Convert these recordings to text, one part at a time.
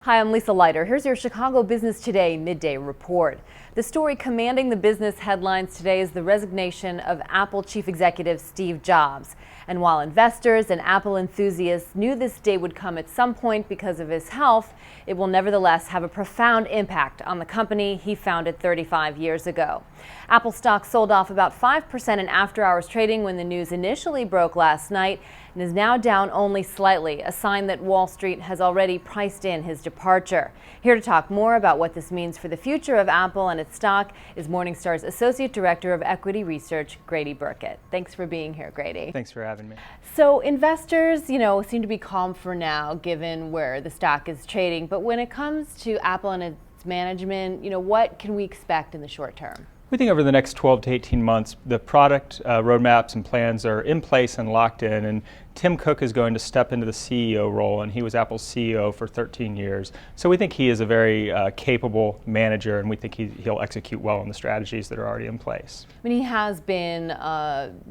Hi, I'm Lisa Leiter. Here's your Chicago Business Today midday report. The story commanding the business headlines today is the resignation of Apple chief executive Steve Jobs. And while investors and Apple enthusiasts knew this day would come at some point because of his health, it will nevertheless have a profound impact on the company he founded 35 years ago. Apple stock sold off about 5% in after-hours trading when the news initially broke last night and is now down only slightly, a sign that Wall Street has already priced in his departure. Here to talk more about what this means for the future of Apple and its stock is Morningstar's Associate Director of Equity Research, Grady Burkett. Thanks for being here, Grady. Thanks for having me. So investors, seem to be calm for now given where the stock is trading. But when it comes to Apple and its management, what can we expect in the short term? We think over the next 12 to 18 months, the product roadmaps and plans are in place and locked in, and Tim Cook is going to step into the CEO role, and he was Apple's CEO for 13 years. So we think he is a very capable manager, and we think he'll execute well on the strategies that are already in place. I mean, he has been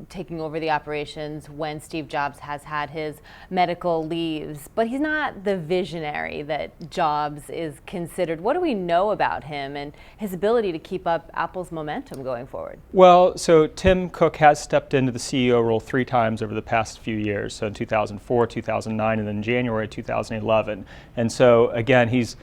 taking over the operations when Steve Jobs has had his medical leaves, but he's not the visionary that Jobs is considered. What do we know about him and his ability to keep up Apple's momentum going forward? Well, so Tim Cook has stepped into the CEO role 3 times over the past few years. So in 2004, 2009, and then January 2011. And so again, he's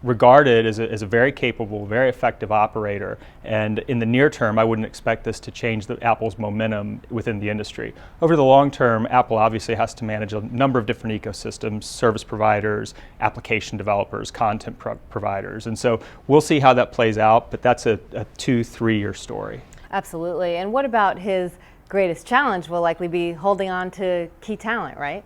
regarded as a very capable, very effective operator. And in the near term, I wouldn't expect this to change Apple's momentum within the industry. Over the long term, Apple obviously has to manage a number of different ecosystems, service providers, application developers, content providers. And so we'll see how that plays out, but that's a 2-3 year story. Absolutely. And what about his greatest challenge? Will likely be holding on to key talent, right?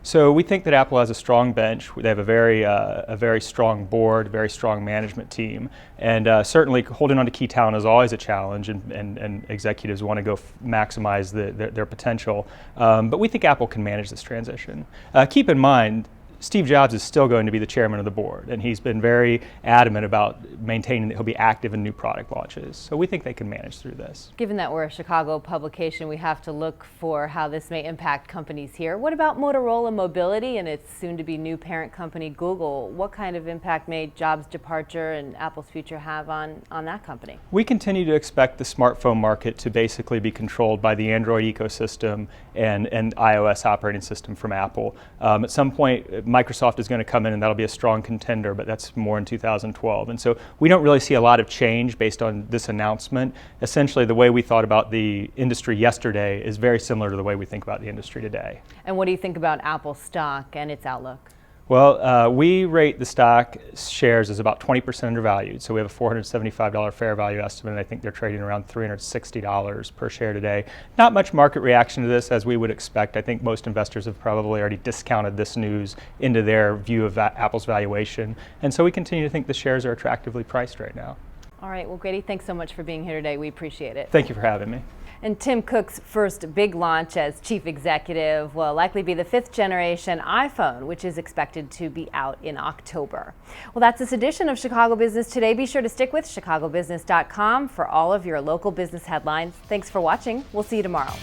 So we think that Apple has a strong bench. They have a very strong board, very strong management team, and certainly holding on to key talent is always a challenge, and executives want to go maximize their potential. But we think Apple can manage this transition. Keep in mind, Steve Jobs is still going to be the chairman of the board, and he's been very adamant about maintaining that he'll be active in new product launches. So we think they can manage through this. Given that we're a Chicago publication, we have to look for how this may impact companies here. What about Motorola Mobility and its soon-to-be new parent company, Google? What kind of impact may Jobs' departure and Apple's future have on that company? We continue to expect the smartphone market to basically be controlled by the Android ecosystem and iOS operating system from Apple. At some point, Microsoft is going to come in, and that'll be a strong contender, but that's more in 2012. And so we don't really see a lot of change based on this announcement. Essentially, the way we thought about the industry yesterday is very similar to the way we think about the industry today. And what do you think about Apple stock and its outlook? Well, we rate the stock shares as about 20% undervalued. So we have a $475 fair value estimate, and I think they're trading around $360 per share today. Not much market reaction to this, as we would expect. I think most investors have probably already discounted this news into their view of Apple's valuation. And so we continue to think the shares are attractively priced right now. All right. Well, Grady, thanks so much for being here today. We appreciate it. Thank you for having me. And Tim Cook's first big launch as chief executive will likely be the 5th generation iPhone, which is expected to be out in October. Well, that's this edition of Chicago Business Today. Be sure to stick with chicagobusiness.com for all of your local business headlines. Thanks for watching. We'll see you tomorrow.